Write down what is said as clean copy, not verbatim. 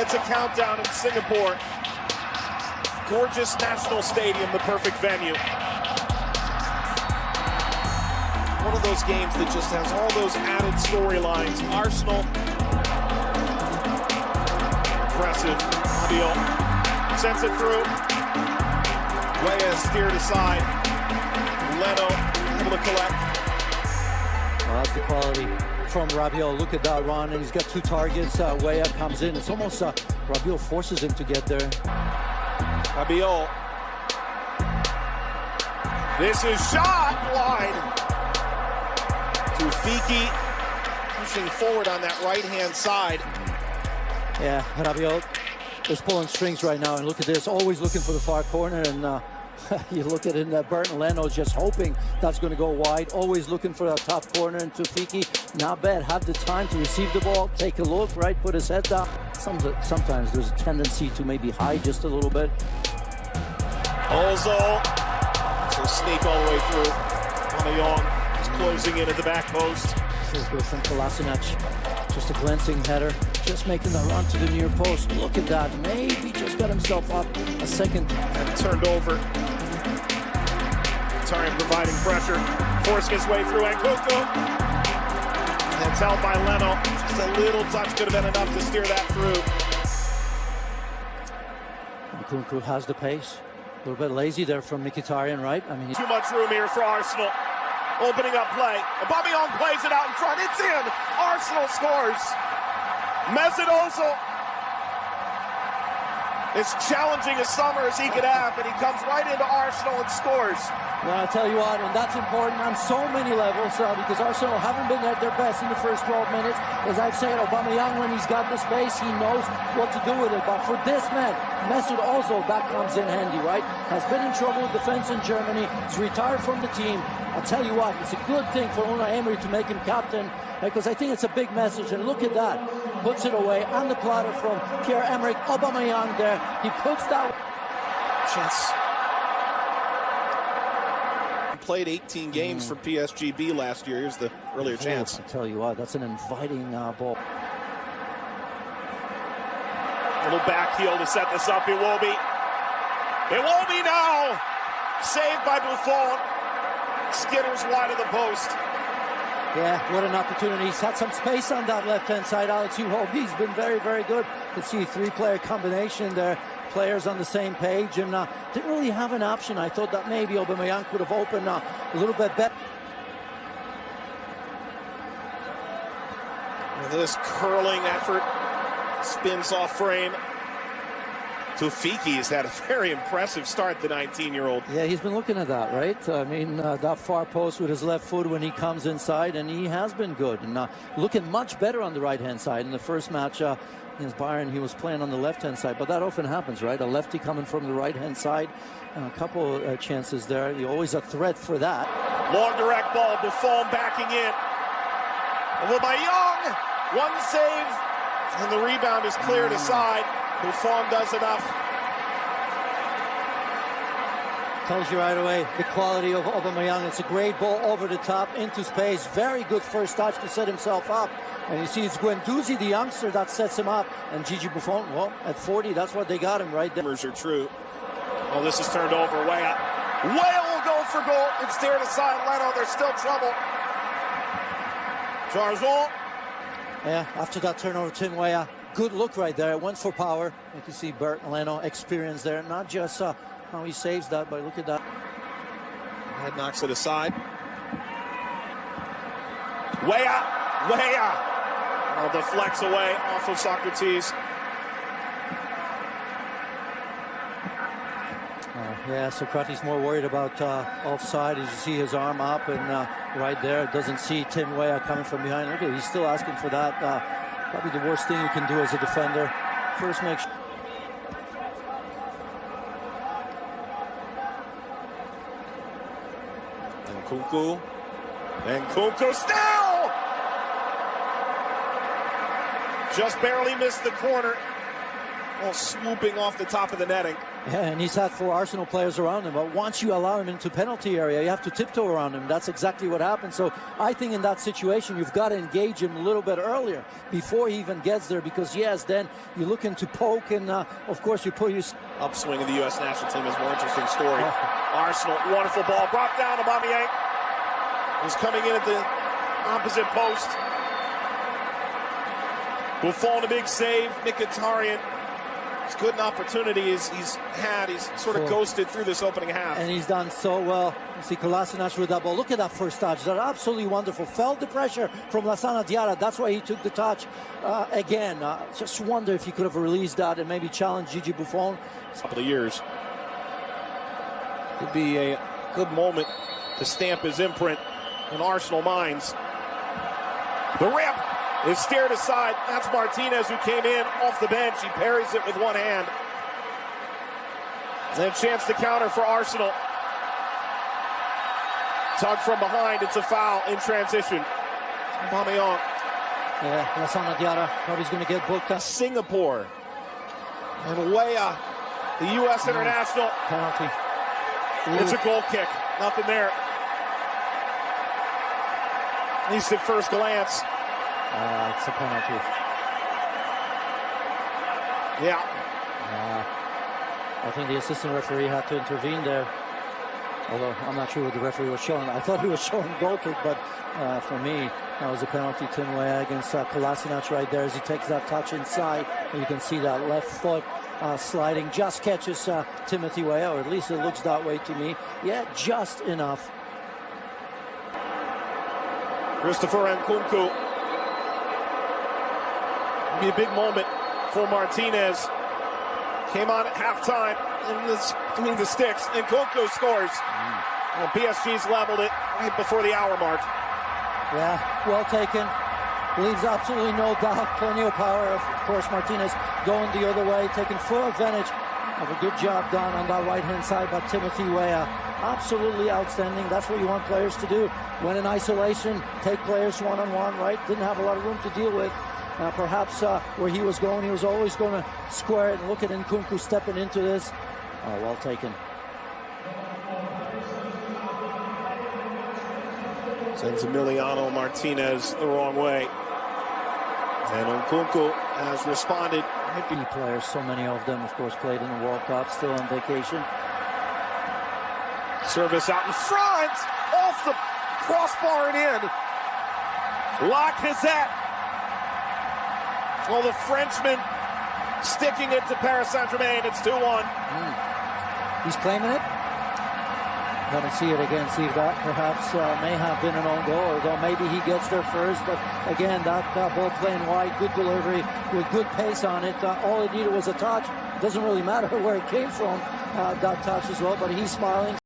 It's a countdown in Singapore. Gorgeous national stadium, the perfect venue. One of those games that just has all those added storylines. Arsenal. Impressive. Rabiot sends it through. Weah steered aside. Leno able to collect. Well, that's the quality from Rabiot. Look at that run, and he's got 2 targets. Weah comes in. It's almost Rabiot forces him to get there. Rabiot. This is shot wide. Tufiki pushing forward on that right-hand side. Yeah, Rabiot is pulling strings right now, and look at this, always looking for the far corner, and you look at it, Burton Leno just hoping that's going to go wide, always looking for that top corner, and Tufiki, not bad, had the time to receive the ball, take a look, right, put his head down. Sometimes there's a tendency to maybe hide just a little bit. Ozil, so sneak all the way through. Aubameyang is closing in at the back post. This is good from Kolasinac. Just a glancing header, just making the run to the near post. Look at that, maybe just got himself up a second. And turned over. Tarian providing pressure, forcing his way through Nkunku. And it's held by Leno. Just a little touch could have been enough to steer that through. Nkunku has the pace. A little bit lazy there from Mkhitaryan, right? I mean, too much room here for Arsenal. Opening up play. Aubameyang plays it out in front. It's in. Arsenal scores. Mesut Ozil is challenging as summer as he could have, and he comes right into Arsenal and scores. Well, I tell you what, and that's important on so many levels because Arsenal haven't been at their best in the first 12 minutes. As I've said, Aubameyang, when he's got the space, he knows what to do with it. But for this man, Mesut Ozil, that comes in handy, right? Has been in trouble with defense in Germany. He's retired from the team. I'll tell you what, it's a good thing for Unai Emery to make him captain because I think it's a big message. And look at that. Puts it away on the platter from Pierre-Emerick Aubameyang there. He puts that. Chance. Played 18 games for PSGB last year. Here's the earlier chance. I tell you what, that's an inviting ball. A little back heel to set this up. It will be. It will be now. Saved by Buffon. Skitters wide of the post. Yeah, what an opportunity. He's had some space on that left-hand side. Alex, you hope he's been very, very good. You can see a 3-player combination there. Players on the same page, and didn't really have an option. I thought that maybe Aubameyang could have opened a little bit better. This curling effort spins off frame. Tufiki has had a very impressive start, the 19-year-old. Yeah, he's been looking at that, right? I mean, that far post with his left foot when he comes inside, and he has been good. And looking much better on the right-hand side. In the first match against Bayern, he was playing on the left-hand side. But that often happens, right? A lefty coming from the right-hand side. A couple chances there. You're always a threat for that. Long direct ball, Buffon backing in. Aubameyang, one save, and the rebound is cleared aside. Buffon does enough. Tells you right away the quality of Aubameyang. It's a great ball over the top into space. Very good first touch to set himself up. And you see it's Guendouzi, the youngster, that sets him up. And Gigi Buffon, well, at 40, that's what they got him right there. Are true. Oh, this is turned over. Weah. Weah will go for goal. It's steered aside. Leno, there's still trouble. Jarzon. Yeah, after that turnover, Tim Weah. Good look right there. Went for power. You can see Bert Leno experience there. Not just how he saves that, but look at that. Head knocks it aside. Weah. Oh, deflects away off of Socrates. Yeah, Socrates more worried about offside. As you see his arm up and right there, doesn't see Tim Weah coming from behind. Look at it, he's still asking for that. Probably the worst thing you can do as a defender. First make sure. Nkunku still! Just barely missed the corner. all swooping off the top of the netting. Yeah, and he's had 4 Arsenal players around him, but once you allow him into penalty area, you have to tiptoe around him. That's exactly what happened. So I think in that situation, you've got to engage him a little bit earlier before he even gets there, because yes, then you're looking to poke, and of course you put your upswing of the U.S. national team is a more interesting story. Arsenal, wonderful ball, brought down. Aubameyang was coming in at the opposite post. Buffon, a big save. Mkhitaryan, as good an opportunity as he's had. He's sort of ghosted through this opening half. And he's done so well. You see Kolasinac with that ball. Look at that first touch. That's absolutely wonderful. Felt the pressure from Lassana Diarra. That's why he took the touch. Again, just wonder if he could have released that and maybe challenged Gigi Buffon. A couple of years. Could be a good moment to stamp his imprint in Arsenal minds. The rip is steered aside. That's Martinez, who came in off the bench. He parries it with one hand. And a chance to counter for Arsenal. Tug from behind. It's a foul in transition. Aubameyang. Yeah, Lassana Diarra probably going to get booked. Singapore. And Weah, the U.S. international. Penalty. It's a goal kick. Nothing there. At least at first glance. It's a penalty. Yeah. I think the assistant referee had to intervene there. Although I'm not sure what the referee was showing. I thought he was showing a goal kick, but for me, that was a penalty. Tim Weah against Kolasinac right there as he takes that touch inside. And you can see that left foot sliding. Just catches Timothy Weah, or at least it looks that way to me. Yeah, just enough. Christopher Nkunku. Be a big moment for Martinez. Came on at halftime between the sticks. Nkunku scores. And PSG's leveled it right before the hour mark. Yeah, well taken. Leaves absolutely no doubt. Plenty of power. Of course, Martinez going the other way, taking full advantage of a good job done on that right-hand side by Timothy Weah. Absolutely outstanding. That's what you want players to do. When in isolation, take players one-on-one, right? Didn't have a lot of room to deal with. Perhaps where he was going, he was always going to square it. And look at Nkunku stepping into this. Oh, well taken. Sends Emiliano Martinez the wrong way. And Nkunku has responded. Key players, so many of them, of course, played in the World Cup, still on vacation. Service out in front, off the crossbar and in. Lacazette. Well, the Frenchman sticking it to Paris Saint-Germain. It's 2-1. He's claiming it. Going to see it again, see if that perhaps may have been an own goal, although maybe he gets there first. But again, that ball playing wide, good delivery with good pace on it. All it needed was a touch. Doesn't really matter where it came from, that touch as well, but he's smiling.